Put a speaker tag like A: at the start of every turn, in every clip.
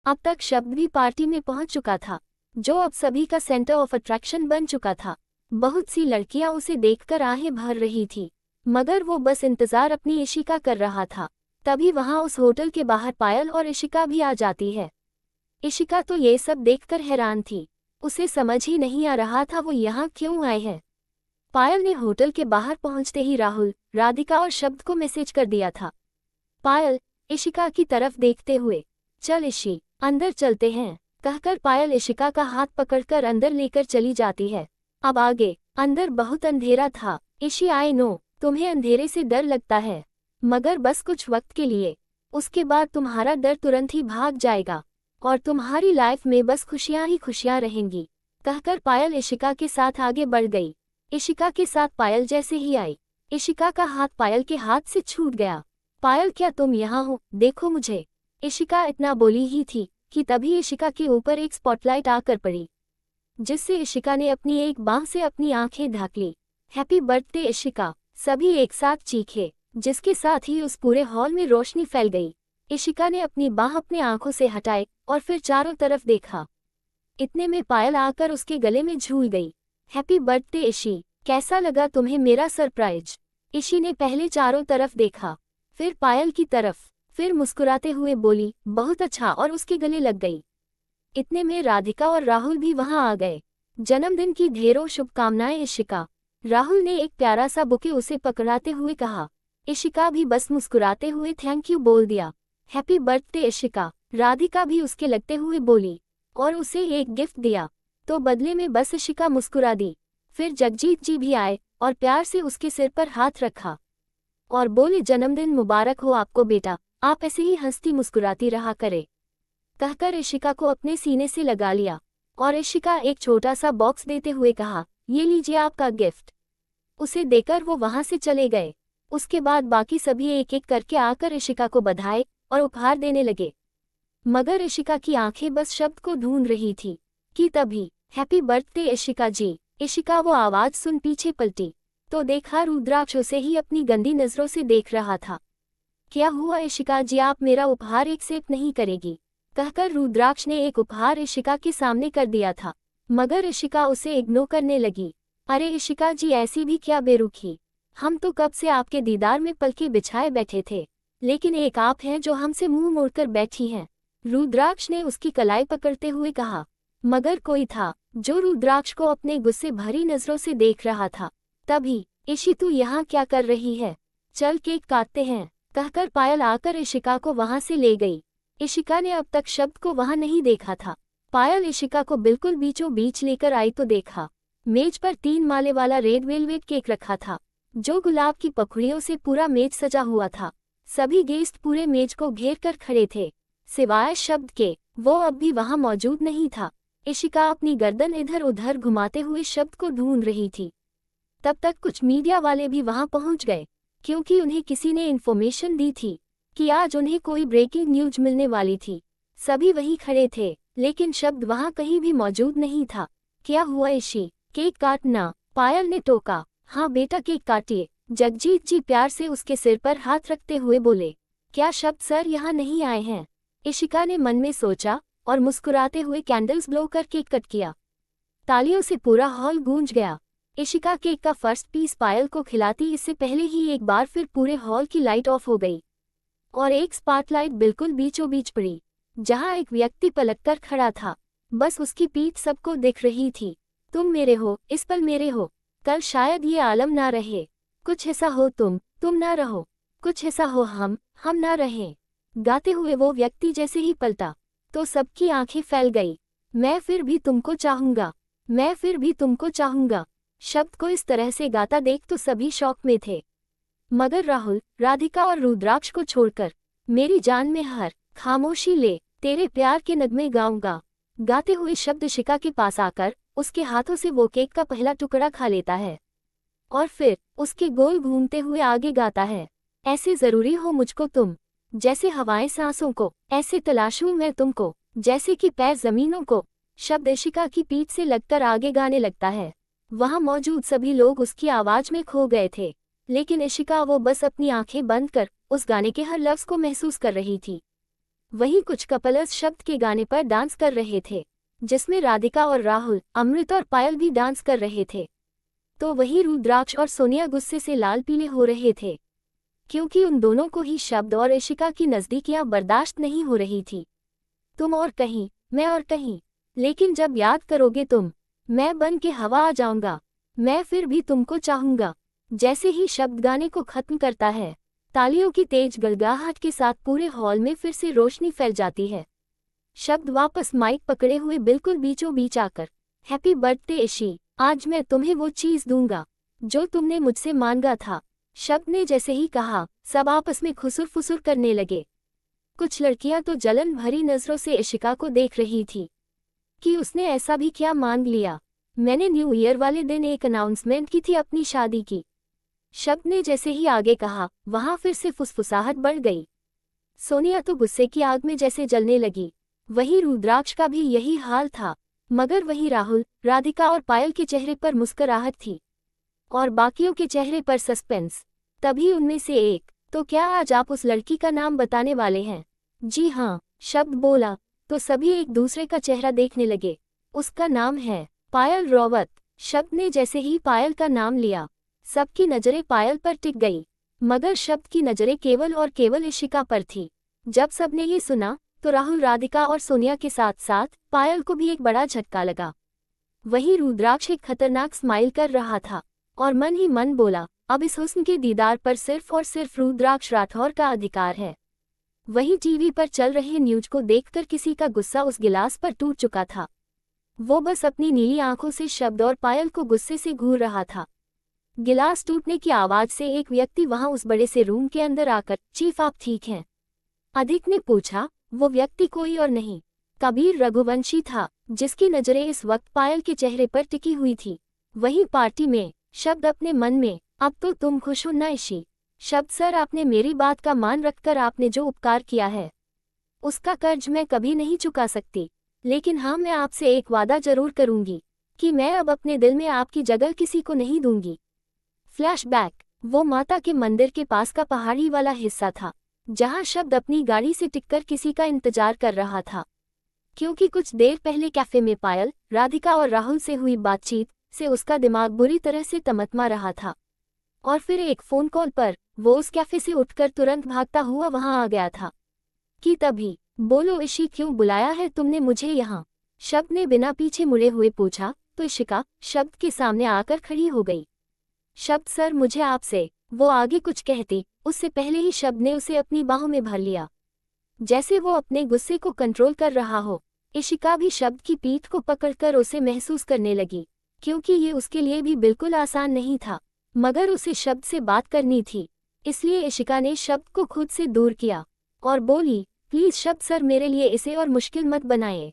A: अब तक शब्द भी पार्टी में पहुंच चुका था, जो अब सभी का सेंटर ऑफ अट्रैक्शन बन चुका था। बहुत सी लड़कियां उसे देखकर आहें भर रही थी, मगर वो बस इंतजार अपनी इशिका कर रहा था। तभी वहां उस होटल के बाहर पायल और इशिका भी आ जाती है। इशिका तो ये सब देखकर हैरान थी, उसे समझ ही नहीं आ रहा था वो यहाँ क्यों आए हैं। पायल ने होटल के बाहर पहुंचते ही राहुल, राधिका और शब्द को मैसेज कर दिया था। पायल इशिका की तरफ देखते हुए, चल इशी, अंदर चलते हैं, कहकर पायल इशिका का हाथ पकड़कर अंदर लेकर चली जाती है। अब आगे अंदर बहुत अंधेरा था। इशी, आई नो तुम्हें अंधेरे से डर लगता है, मगर बस कुछ वक्त के लिए, उसके बाद तुम्हारा डर तुरंत ही भाग जाएगा और तुम्हारी लाइफ में बस खुशियां ही खुशियां रहेंगी, कहकर पायल इशिका के साथ आगे बढ़ गई। इशिका के साथ पायल जैसे ही आई, इशिका का हाथ पायल के हाथ से छूट गया। पायल, क्या तुम यहाँ हो? देखो मुझे। इशिका इतना बोली ही थी कि तभी इशिका के ऊपर एक स्पॉटलाइट आकर पड़ी, जिससे इशिका ने अपनी एक बांह से अपनी आंखें ढक ली। हैप्पी बर्थडे इशिका, सभी एक साथ चीखे, जिसके साथ ही उस पूरे हॉल में रोशनी फैल गई। इशिका ने अपनी बांह अपने आंखों से हटाई और फिर चारों तरफ देखा। इतने में पायल आकर उसके गले में झूल गई। हैप्पी बर्थडे इशी, कैसा लगा तुम्हें मेरा सरप्राइज? इशी ने पहले चारों तरफ देखा, फिर पायल की तरफ, फिर मुस्कुराते हुए बोली, बहुत अच्छा, और उसके गले लग गई। इतने में राधिका और राहुल भी वहां आ गए। जन्मदिन की ढेरों शुभकामनाएं इशिका। राहुल ने एक प्यारा सा बुके उसे पकड़ाते हुए कहा। इशिका भी बस मुस्कुराते हुए थैंक यू बोल दिया। हैप्पी बर्थडे इशिका, राधिका भी उसके लगते हुए बोली और उसे एक गिफ्ट दिया, तो बदले में बस इशिका मुस्कुरा दी। फिर जगजीत जी भी आए और प्यार से उसके सिर पर हाथ रखा और बोले, जन्मदिन मुबारक हो आपको बेटा, आप ऐसे ही हंसती मुस्कुराती रहा करे, कहकर इशिका को अपने सीने से लगा लिया और इशिका एक छोटा सा बॉक्स देते हुए कहा, ये लीजिए आपका गिफ्ट। उसे देकर वो वहां से चले गए। उसके बाद बाकी सभी एक एक करके आकर इशिका को बधाई और उपहार देने लगे, मगर इशिका की आंखें बस शब्द को ढूंढ रही थी कि तभी हैप्पी बर्थडे इशिका जी। इशिका वो आवाज सुन पीछे पलटी तो देखा रुद्राक्ष उसे ही अपनी गंदी नजरों से देख रहा था। क्या हुआ इशिका जी, आप मेरा उपहार एक्सेप्ट नहीं करेगी? कहकर रुद्राक्ष ने एक उपहार इशिका के सामने कर दिया था, मगर इशिका उसे इग्नोर करने लगी। अरे इशिका जी, ऐसी भी क्या बेरुखी, हम तो कब से आपके दीदार में पलके बिछाए बैठे थे, लेकिन एक आप हैं जो हमसे मुंह मोड़कर बैठी हैं। रुद्राक्ष ने उसकी कलाई पकड़ते हुए कहा, मगर कोई था जो रुद्राक्ष को अपने गुस्से भरी नजरों से देख रहा था। तभी, इशी तू यहाँ क्या कर रही है, चल केक काटते हैं, कहकर पायल आकर इशिका को वहां से ले गई। इशिका ने अब तक शब्द को वहां नहीं देखा था। पायल इशिका को बिल्कुल बीचों बीच लेकर आई तो देखा, मेज पर 3 माले वाला रेड वेलवेट केक रखा था, जो गुलाब की पखुड़ियों से पूरा मेज सजा हुआ था। सभी गेस्ट पूरे मेज को घेर कर खड़े थे, सिवाय शब्द के, वो अब भी वहां मौजूद नहीं था। इशिका अपनी गर्दन इधर उधर घुमाते हुए शब्द को ढूंढ रही थी। तब तक कुछ मीडिया वाले भी वहां पहुंच गए, क्योंकि उन्हें किसी ने इन्फॉर्मेशन दी थी कि आज उन्हें कोई ब्रेकिंग न्यूज मिलने वाली थी। सभी वहीं खड़े थे, लेकिन शब्द वहां कहीं भी मौजूद नहीं था। क्या हुआ इशी, केक काटना? पायल ने टोका। हाँ बेटा, केक काटिए, जगजीत जी प्यार से उसके सिर पर हाथ रखते हुए बोले। क्या शब्द सर यहाँ नहीं आए हैं? इशिका ने मन में सोचा और मुस्कुराते हुए कैंडल्स ब्लो कर केक कट किया। तालियों से पूरा हॉल गूंज गया। इशिका केक का फर्स्ट पीस पायल को खिलाती इससे पहले ही एक बार फिर पूरे हॉल की लाइट ऑफ हो गई और एक स्पॉटलाइट बिल्कुल बीचों बीच पड़ी, जहां एक व्यक्ति पलटकर खड़ा था। बस उसकी पीठ सबको दिख रही थी। तुम मेरे हो, इस पल मेरे हो, कल शायद ये आलम ना रहे। कुछ ऐसा हो तुम ना रहो, कुछ ऐसा हो हम ना रहें। गाते हुए वो व्यक्ति जैसे ही पलटा तो सबकी आंखें फैल गई। मैं फिर भी तुमको चाहूंगा, मैं फिर भी तुमको चाहूंगा। शब्द को इस तरह से गाता देख तो सभी शौक में थे, मगर राहुल, राधिका और रुद्राक्ष को छोड़कर मेरी जान में हर खामोशी ले, तेरे प्यार के नगमे गाऊंगा। गाते हुए शब्द इशिका के पास आकर उसके हाथों से वो केक का पहला टुकड़ा खा लेता है और फिर उसके गोल घूमते हुए आगे गाता है। ऐसे जरूरी हो मुझको तुम, जैसे हवाएं सांसों को, ऐसे तलाशूं मैं तुमको, जैसे कि पैर जमीनों को। शब्द इशिका की पीठ से लगकर आगे गाने लगता है। वहां मौजूद सभी लोग उसकी आवाज में खो गए थे, लेकिन इशिका वो बस अपनी आंखें बंद कर उस गाने के हर लफ्ज को महसूस कर रही थी। वहीं कुछ कपल्स शब्द के गाने पर डांस कर रहे थे, जिसमें राधिका और राहुल, अमृत और पायल भी डांस कर रहे थे। तो वहीं रुद्राक्ष और सोनिया गुस्से से लाल पीले हो रहे थे, क्योंकि उन दोनों को ही शब्द और इशिका की नज़दीकियां बर्दाश्त नहीं हो रही थी। तुम और कहीं, मैं और कहीं, लेकिन जब याद करोगे तुम, मैं बन के हवा आ जाऊंगा, मैं फिर भी तुमको चाहूंगा। जैसे ही शब्द गाने को खत्म करता है, तालियों की तेज गड़गड़ाहट के साथ पूरे हॉल में फिर से रोशनी फैल जाती है। शब्द वापस माइक पकड़े हुए बिल्कुल बीचों बीच आकर, हैप्पी बर्थडे इशी, आज मैं तुम्हें वो चीज़ दूंगा जो तुमने मुझसे मांगा था। शब्द ने जैसे ही कहा, सब आपस में खुसुर फुसुर करने लगे। कुछ लड़कियां तो जलन भरी नजरों से इशिका को देख रही थी कि उसने ऐसा भी क्या मांग लिया। मैंने न्यू ईयर वाले दिन एक अनाउंसमेंट की थी अपनी शादी की। शब्द ने जैसे ही आगे कहा, वहां फिर से फुसफुसाहट बढ़ गई। सोनिया तो गुस्से की आग में जैसे जलने लगी। वहीं रुद्राक्ष का भी यही हाल था, मगर वहीं राहुल, राधिका और पायल के चेहरे पर मुस्कुराहट थी और बाकियों के चेहरे पर सस्पेंस। तभी उनमें से एक, तो क्या आज आप उस लड़की का नाम बताने वाले हैं? जी हाँ, शब्द बोला। तो सभी एक दूसरे का चेहरा देखने लगे। उसका नाम है पायल रावत। शब्द ने जैसे ही पायल का नाम लिया, सबकी नजरें पायल पर टिक गई, मगर शब्द की नजरें केवल और केवल इशिका पर थी। जब सबने ये सुना तो राहुल, राधिका और सोनिया के साथ साथ पायल को भी एक बड़ा झटका लगा। वहीं रुद्राक्ष एक खतरनाक स्माइल कर रहा था और मन ही मन बोला, अब इस हुस्न के दीदार पर सिर्फ और सिर्फ रुद्राक्ष राठौर का अधिकार है। वहीं टीवी पर चल रहे न्यूज को देखकर किसी का गुस्सा उस गिलास पर टूट चुका था। वो बस अपनी नीली आंखों से शब्द और पायल को गुस्से से घूर रहा था। गिलास टूटने की आवाज से एक व्यक्ति वहां उस बड़े से रूम के अंदर आकर, चीफ आप ठीक हैं? अधिक ने पूछा। वो व्यक्ति कोई और नहीं, कबीर रघुवंशी था, जिसकी नजरें इस वक्त पायल के चेहरे पर टिकी हुई थी। वहीं पार्टी में शब्द अपने मन में, अब तो तुम खुश हो ना इशी? शब्द सर, आपने मेरी बात का मान रखकर आपने जो उपकार किया है, उसका कर्ज मैं कभी नहीं चुका सकती। लेकिन हाँ, मैं आपसे एक वादा जरूर करूंगी कि मैं अब अपने दिल में आपकी जगह किसी को नहीं दूंगी। फ्लैशबैक, वो माता के मंदिर के पास का पहाड़ी वाला हिस्सा था, जहां शब्द अपनी गाड़ी से टिककर किसी का इंतजार कर रहा था, क्योंकि कुछ देर पहले कैफे में पायल, राधिका और राहुल से हुई बातचीत से उसका दिमाग बुरी तरह से तमतमा रहा था। और फिर एक फोन कॉल पर वो उस कैफे से उठकर तुरंत भागता हुआ वहां आ गया था कि तभी, बोलो इशी, क्यों बुलाया है तुमने मुझे यहाँ? शब्द ने बिना पीछे मुड़े हुए पूछा तो इशिका शब्द के सामने आकर खड़ी हो गई। शब्द सर, मुझे आपसे, वो आगे कुछ कहती उससे पहले ही शब्द ने उसे अपनी बाहों में भर लिया, जैसे वो अपने गुस्से को कंट्रोल कर रहा हो। इशिका भी शब्द की पीठ को पकड़कर उसे महसूस करने लगी, क्योंकि ये उसके लिए भी बिल्कुल आसान नहीं था, मगर उसे शब्द से बात करनी थी। इसलिए इशिका ने शब्द को खुद से दूर किया और बोली, प्लीज शब्द सर, मेरे लिए इसे और मुश्किल मत बनाएं,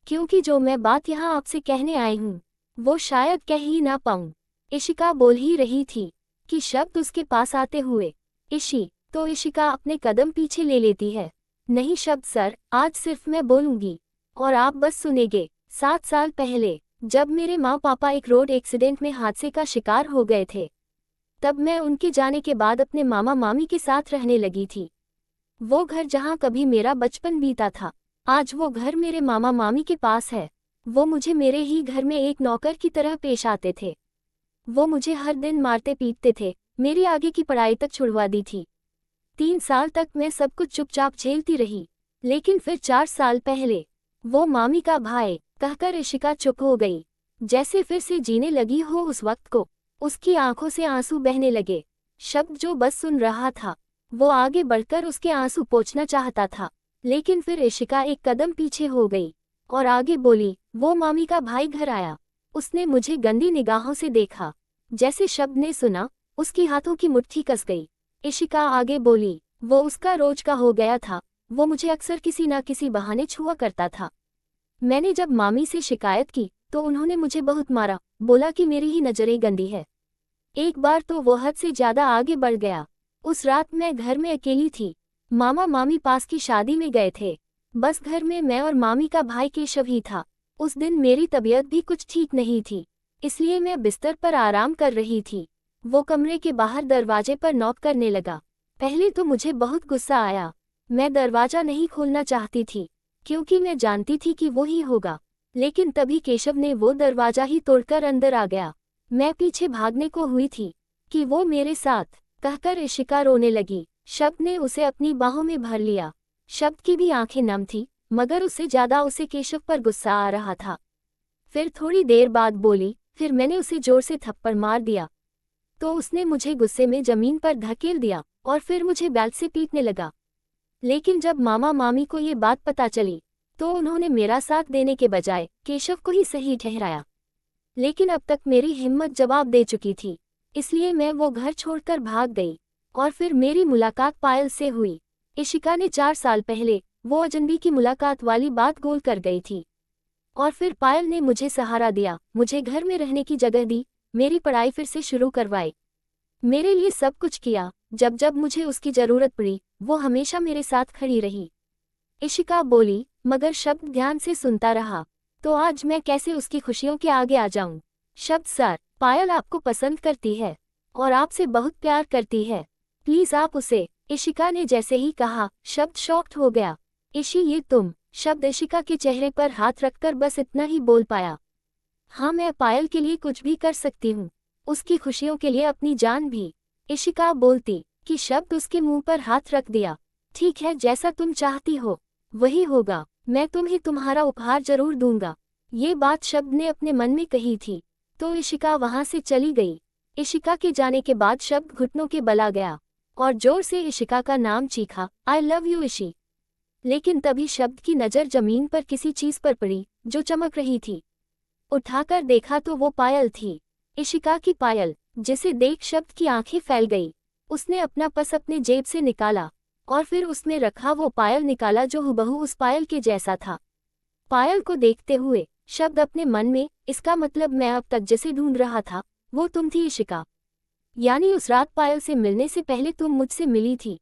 A: क्योंकि जो मैं बात यहाँ आपसे कहने आई हूँ वो शायद कह ही ना पाऊँ। इशिका बोल ही रही थी कि शब्द उसके पास आते हुए, इशी, तो इशिका अपने कदम पीछे ले लेती है। नहीं शब्द सर, आज सिर्फ मैं बोलूंगी और आप बस सुनेंगे। 7 साल पहले जब मेरे माँ पापा एक रोड एक्सीडेंट में हादसे का शिकार हो गए थे, तब मैं उनके जाने के बाद अपने मामा मामी के साथ रहने लगी थी। वो घर जहाँ कभी मेरा बचपन बीता था, आज वो घर मेरे मामा मामी के पास है। वो मुझे मेरे ही घर में एक नौकर की तरह पेश आते थे। वो मुझे हर दिन मारते पीटते थे, मेरी आगे की पढ़ाई तक छुड़वा दी थी। 3 साल तक मैं सब कुछ चुपचाप झेलती रही, लेकिन फिर 4 साल पहले वो मामी का भाई कहकर इशिका चुप हो गई, जैसे फिर से जीने लगी हो उस वक्त को। उसकी आंखों से आंसू बहने लगे। शब्द जो बस सुन रहा था, वो आगे बढ़कर उसके आंसू पोंछना चाहता था, लेकिन फिर इशिका एक कदम पीछे हो गई और आगे बोली, वो मामी का भाई घर आया, उसने मुझे गंदी निगाहों से देखा। जैसे शब्द ने सुना, उसकी हाथों की मुट्ठी कस गई। इशिका आगे बोली, वो उसका रोज का हो गया था, वो मुझे अक्सर किसी ना किसी बहाने छुआ करता था। मैंने जब मामी से शिकायत की तो उन्होंने मुझे बहुत मारा, बोला कि मेरी ही नजरें गंदी है। एक बार तो वो हद से ज्यादा आगे बढ़ गया। उस रात मैं घर में अकेली थी, मामा मामी पास की शादी में गए थे, बस घर में मैं और मामी का भाई केशव ही था। उस दिन मेरी तबीयत भी कुछ ठीक नहीं थी, इसलिए मैं बिस्तर पर आराम कर रही थी। वो कमरे के बाहर दरवाजे पर नॉक करने लगा। पहले तो मुझे बहुत गुस्सा आया, मैं दरवाजा नहीं खोलना चाहती थी, क्योंकि मैं जानती थी कि वो ही होगा। लेकिन तभी केशव ने वो दरवाजा ही तोड़कर अंदर आ गया। मैं पीछे भागने को हुई थी कि वो मेरे साथ, कहकर इशिका रोने लगी। शब्द ने उसे अपनी बाहों में भर लिया। शब्द की भी आंखें नम थी, मगर उससे ज्यादा उसे केशव पर गुस्सा आ रहा था। फिर थोड़ी देर बाद बोली, फिर मैंने उसे जोर से थप्पड़ मार दिया तो उसने मुझे गुस्से में जमीन पर धकेल दिया और फिर मुझे बेल्ट से पीटने लगा। लेकिन जब मामा मामी को ये बात पता चली तो उन्होंने मेरा साथ देने के बजाय केशव को ही सही ठहराया। लेकिन अब तक मेरी हिम्मत जवाब दे चुकी थी, इसलिए मैं वो घर छोड़कर भाग गई। और फिर मेरी मुलाकात पायल से हुई। इशिका ने 4 साल पहले वो अजनबी की मुलाकात वाली बात गोल कर गई थी। और फिर पायल ने मुझे सहारा दिया, मुझे घर में रहने की जगह दी, मेरी पढ़ाई फिर से शुरू करवाई, मेरे लिए सब कुछ किया। जब जब मुझे उसकी जरूरत पड़ी वो हमेशा मेरे साथ खड़ी रही। इशिका बोली, मगर शब्द ध्यान से सुनता रहा। तो आज मैं कैसे उसकी खुशियों के आगे आ जाऊं? शब्द सर, पायल आपको पसंद करती है और आपसे बहुत प्यार करती है, प्लीज आप उसे। इशिका ने जैसे ही कहा, शब्द शॉक्ड हो गया। इशी ये तुम? शब्द इशिका के चेहरे पर हाथ रखकर बस इतना ही बोल पाया, हाँ मैं पायल के लिए कुछ भी कर सकती हूँ, उसकी खुशियों के लिए अपनी जान भी। इशिका बोलती कि शब्द उसके मुंह पर हाथ रख दिया, ठीक है जैसा तुम चाहती हो वही होगा, मैं तुम्हें तुम्हारा उपहार जरूर दूंगा। ये बात शब्द ने अपने मन में कही थी तो इशिका वहां से चली गई। इशिका के जाने के बाद शब्द घुटनों के बल आ गया और जोर से इशिका का नाम चीखा, आई लव यू इशी। लेकिन तभी शब्द की नज़र जमीन पर किसी चीज पर पड़ी जो चमक रही थी। उठाकर देखा तो वो पायल थी, इशिका की पायल, जिसे देख शब्द की आंखें फैल गई। उसने अपना पर्स अपने जेब से निकाला और फिर उसमें रखा वो पायल निकाला जो हुबहू उस पायल के जैसा था। पायल को देखते हुए शब्द अपने मन में, इसका मतलब मैं अब तक जिसे ढूंढ रहा था वो तुम थी इशिका, यानी उस रात पायल से मिलने से पहले तुम मुझसे मिली थी।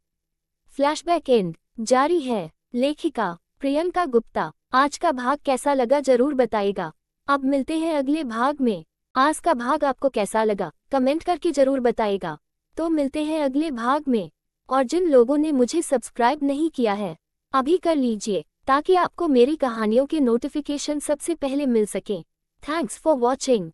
A: फ्लैशबैक एंड जारी है। लेखिका प्रियंका गुप्ता। आज का भाग कैसा लगा जरूर बताइएगा। अब मिलते हैं अगले भाग में। आज का भाग आपको कैसा लगा कमेंट करके जरूर बताइएगा। तो मिलते हैं अगले भाग में। और जिन लोगों ने मुझे सब्सक्राइब नहीं किया है अभी कर लीजिए ताकि आपको मेरी कहानियों के नोटिफिकेशन सबसे पहले मिल सकें। Thanks for watching.